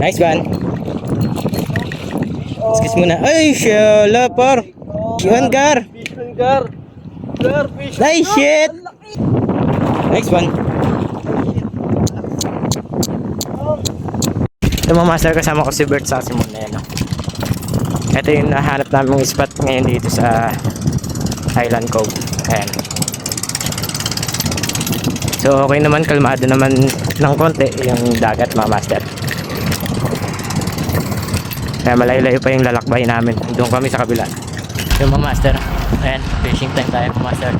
Nice one. Excuse muna. Ay, shala par. Yun, gar. Nice shit. Nice one. Ito mga master, kasama ko si Bert sa Simon na yan. Ito yung nahanap namin spot ngayon dito sa Highland Cove. Ayan. So okay naman, kalmado naman ng konti yung dagat mga master. Kaya malayo-layo pa yung lalakbay namin. Doon kami sa kabila. Yung mga master, ayan, fishing time tayo mga master.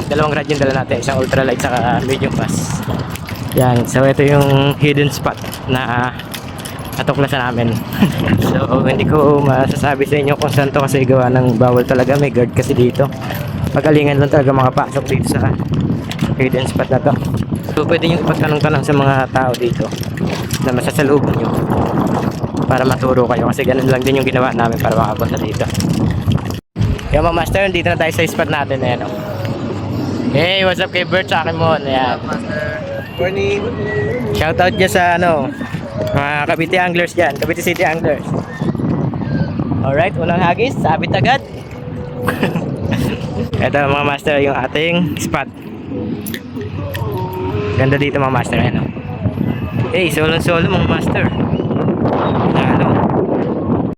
Dalawang rod yung dala natin, isang ultralight saka medium bass. Yan, so ito yung hidden spot na natuklasan namin. So hindi ko masasabi sa inyo kung saan to kasi gawa ng bawal talaga, may guard kasi dito. Pagalingan lang talaga makapasok dito sa hidden spot na to. So pwede nyo ipagtanong-tanong sa mga tao dito na masasalubong nyo para maturo kayo, kasi ganun lang din yung ginawa namin para makapunta dito. Yung mga master, dito na tayo sa spot natin. Ayan, oh. Hey, what's up kay Bert sa akin mo? Ayan. Morning. Shoutout dyan sa ano, mga Cavite anglers dyan, Cavite City anglers. Alright, unang hagis, sabit agad. Ito mga master, yung ating spot. Ganda dito mga master. Ano? Hey, solo mga master. Ano?